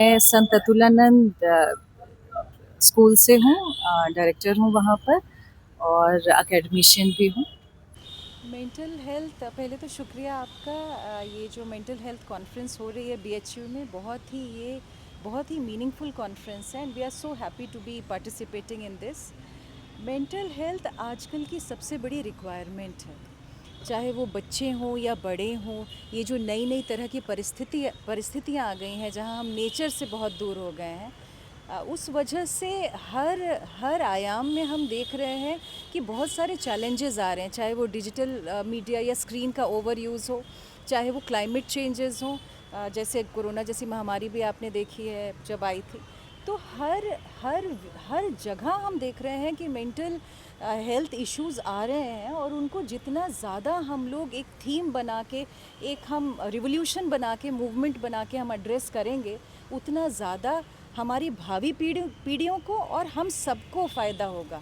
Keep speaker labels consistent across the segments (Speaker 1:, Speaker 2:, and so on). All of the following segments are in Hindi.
Speaker 1: मैं संत अतुलानंद स्कूल से हूँ, डायरेक्टर हूँ वहाँ पर और एकेडमिशियन भी हूँ।
Speaker 2: मेंटल हेल्थ पहले तो शुक्रिया आपका। ये जो मेंटल हेल्थ कॉन्फ्रेंस हो रही है बीएचयू में, बहुत ही मीनिंगफुल कॉन्फ्रेंस है and we are so happy to be participating in this. Mental health आजकल की सबसे बड़ी रिक्वायरमेंट है, चाहे वो बच्चे हों या बड़े हों। ये जो नई नई तरह की परिस्थितियाँ आ गई हैं जहाँ हम नेचर से बहुत दूर हो गए हैं, उस वजह से हर हर आयाम में हम देख रहे हैं कि बहुत सारे चैलेंजेस आ रहे हैं, चाहे वो डिजिटल मीडिया या स्क्रीन का ओवर यूज़ हो, चाहे वो क्लाइमेट चेंजेस हों, जैसे कोरोना जैसी महामारी भी आपने देखी है जब आई थी। तो हर हर हर जगह हम देख रहे हैं कि मेंटल हेल्थ इश्यूज़ आ रहे हैं, और उनको जितना ज़्यादा हम लोग एक थीम बना के, एक हम रिवोल्यूशन बना के, मूवमेंट बना के हम एड्रेस करेंगे, उतना ज़्यादा हमारी भावी पीढ़ियों को और हम सबको फ़ायदा होगा।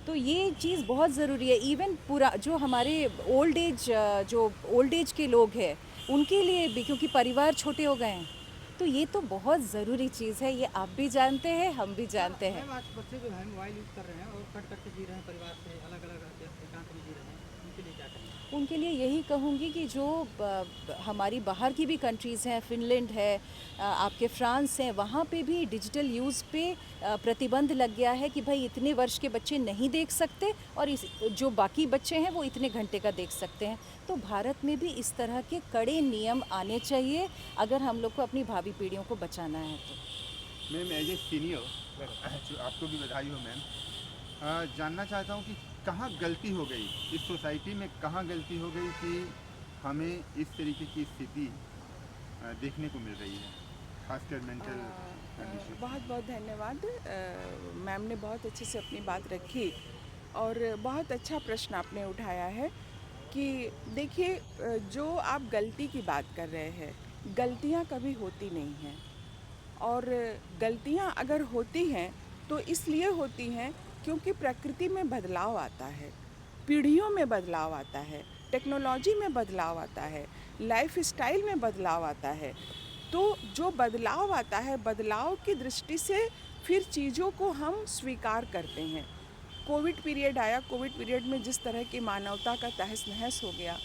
Speaker 2: तो ये चीज़ बहुत ज़रूरी है। इवन पूरा जो हमारे ओल्ड एज के लोग हैं, उनके लिए भी, क्योंकि परिवार छोटे हो गए हैं। तो ये तो बहुत ज़रूरी चीज़ है, ये आप भी जानते हैं, हम भी जानते हैं।
Speaker 3: मैम, आज बच्चे जो हैं मोबाइल यूज़ कर रहे हैं और कट कट के जी रहे हैं, परिवार से अलग अलग एकांत में जी रहे हैं, उनके लिए क्या कहेंगे?
Speaker 2: उनके लिए यही कहूँगी कि जो हमारी बाहर की भी कंट्रीज़ हैं, फ़िनलैंड है, आपके फ्रांस हैं, वहाँ पे भी डिजिटल यूज़ पे प्रतिबंध लग गया है कि भाई इतने वर्ष के बच्चे नहीं देख सकते, और जो बाकी बच्चे हैं वो इतने घंटे का देख सकते हैं। तो भारत में भी इस तरह के कड़े नियम आने चाहिए अगर हम लोग को अपनी भावी पीढ़ियों को बचाना है तो।
Speaker 4: मैम, एज ए सीनियर आपको भी बधाई हो मैम। जानना चाहता हूँ कि कहाँ गलती हो गई, इस सोसाइटी में कहाँ गलती हो गई कि हमें इस तरीके की स्थिति देखने को मिल रही है, खासकर मेंटल कंडीशन।
Speaker 5: बहुत बहुत धन्यवाद। मैम ने बहुत अच्छे से अपनी बात रखी और बहुत अच्छा प्रश्न आपने उठाया है कि देखिए, जो आप गलती की बात कर रहे हैं, गलतियां कभी होती नहीं हैं। और गलतियां अगर होती हैं तो इसलिए होती हैं क्योंकि प्रकृति में बदलाव आता है, पीढ़ियों में बदलाव आता है, टेक्नोलॉजी में बदलाव आता है, लाइफ स्टाइल में बदलाव आता है। तो जो बदलाव आता है, बदलाव की दृष्टि से फिर चीज़ों को हम स्वीकार करते हैं। कोविड पीरियड आया, कोविड पीरियड में जिस तरह की मानवता का तहस नहस हो गया,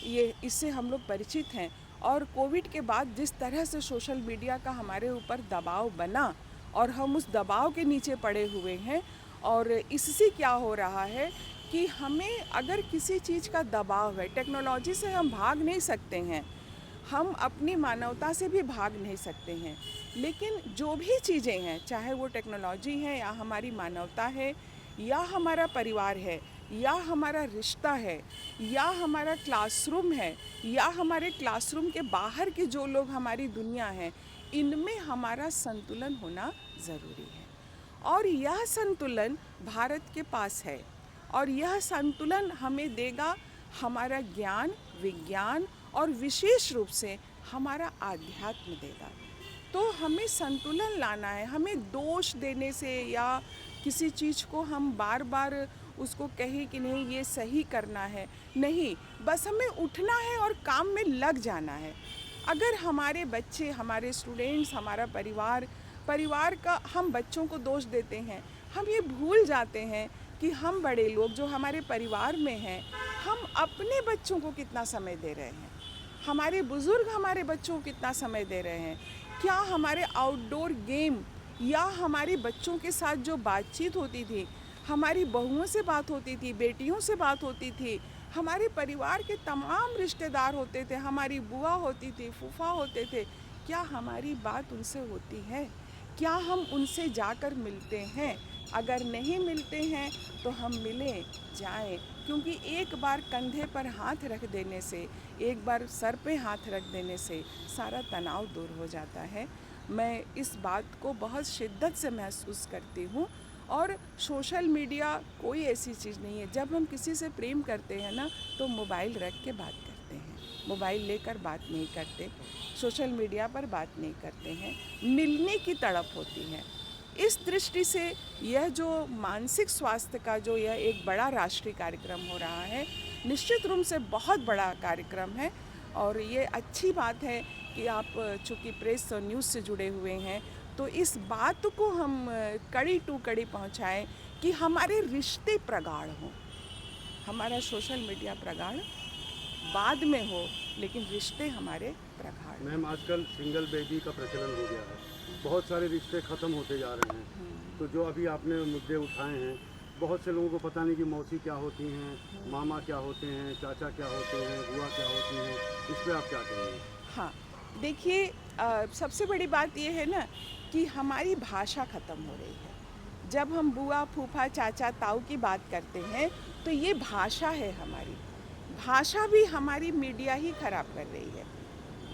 Speaker 5: ये इससे हम लोग परिचित हैं। और कोविड के बाद जिस तरह से सोशल मीडिया का हमारे ऊपर दबाव बना और हम उस दबाव के नीचे पड़े हुए हैं, और इससे क्या हो रहा है कि हमें अगर किसी चीज़ का दबाव है, टेक्नोलॉजी से हम भाग नहीं सकते हैं, हम अपनी मानवता से भी भाग नहीं सकते हैं। लेकिन जो भी चीज़ें हैं, चाहे वो टेक्नोलॉजी है या हमारी मानवता है या हमारा परिवार है या हमारा रिश्ता है या हमारा क्लासरूम है या हमारे क्लासरूम के बाहर के जो लोग हमारी दुनिया है, इनमें हमारा संतुलन होना ज़रूरी है। और यह संतुलन भारत के पास है, और यह संतुलन हमें देगा हमारा ज्ञान, विज्ञान और विशेष रूप से हमारा आध्यात्म देगा। तो हमें संतुलन लाना है। हमें दोष देने से या किसी चीज़ को हम बार बार उसको कहें कि नहीं ये सही करना है, नहीं, बस हमें उठना है और काम में लग जाना है। अगर हमारे बच्चे, हमारे स्टूडेंट्स, हमारा परिवार का हम बच्चों को दोष देते हैं, हम ये भूल जाते हैं कि हम बड़े लोग जो हमारे परिवार में हैं, हम अपने बच्चों को कितना समय दे रहे हैं, हमारे बुज़ुर्ग हमारे बच्चों को कितना समय दे रहे हैं। क्या हमारे आउटडोर गेम या हमारे बच्चों के साथ जो बातचीत होती थी, हमारी बहुओं से बात होती थी, बेटियों से बात होती थी, हमारे परिवार के तमाम रिश्तेदार होते थे, हमारी बुआ होती थी, फूफा होते थे, क्या हमारी बात उनसे होती है? क्या हम उनसे जाकर मिलते हैं? अगर नहीं मिलते हैं तो हम मिलें, जाएं, क्योंकि एक बार कंधे पर हाथ रख देने से, एक बार सर पे हाथ रख देने से सारा तनाव दूर हो जाता है। मैं इस बात को बहुत शिद्दत से महसूस करती हूँ। और सोशल मीडिया कोई ऐसी चीज़ नहीं है। जब हम किसी से प्रेम करते हैं ना, तो मोबाइल रख के बात करते हैं, मोबाइल लेकर बात नहीं करते, सोशल मीडिया पर बात नहीं करते हैं, मिलने की तड़प होती है। इस दृष्टि से यह जो मानसिक स्वास्थ्य का जो यह एक बड़ा राष्ट्रीय कार्यक्रम हो रहा है, निश्चित रूप से बहुत बड़ा कार्यक्रम है। और ये अच्छी बात है कि आप चूँकि प्रेस और न्यूज़ से जुड़े हुए हैं, तो इस बात को हम कड़ी टू कड़ी पहुंचाएं कि हमारे रिश्ते प्रगाढ़ हों। हमारा सोशल मीडिया प्रगाढ़ बाद में हो, लेकिन रिश्ते हमारे प्रगाढ़।
Speaker 6: मैम, आजकल सिंगल बेबी का प्रचलन हो गया है, बहुत सारे रिश्ते ख़त्म होते जा रहे हैं। तो जो अभी आपने मुद्दे उठाए हैं, बहुत से लोगों को पता नहीं कि मौसी क्या होती हैं, मामा क्या होते हैं, चाचा क्या होते हैं, बुआ क्या होती हैं, इस पर आप क्या कहेंगे?
Speaker 5: हाँ, देखिए, सबसे बड़ी बात ये है ना कि हमारी भाषा ख़त्म हो रही है। जब हम बुआ, फूफा, चाचा, ताऊ की बात करते हैं तो ये भाषा है हमारी। भाषा भी हमारी मीडिया ही ख़राब कर रही है।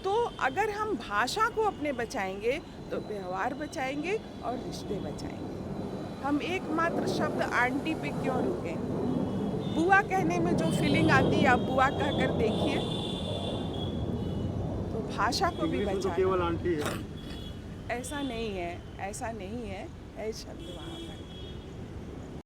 Speaker 5: तो अगर हम भाषा को अपने बचाएंगे तो व्यवहार बचाएंगे और रिश्ते बचाएंगे। हम एकमात्र शब्द आंटी पे क्यों रुकें? बुआ कहने में जो फीलिंग आती है, आप बुआ कहकर देखिए। तो भाषा को भी
Speaker 6: इंग्लिश में तो
Speaker 5: बचाना।
Speaker 6: केवल आंटी है।
Speaker 5: ऐसा नहीं है, ऐसा नहीं है, है शब्द वहाँ पर।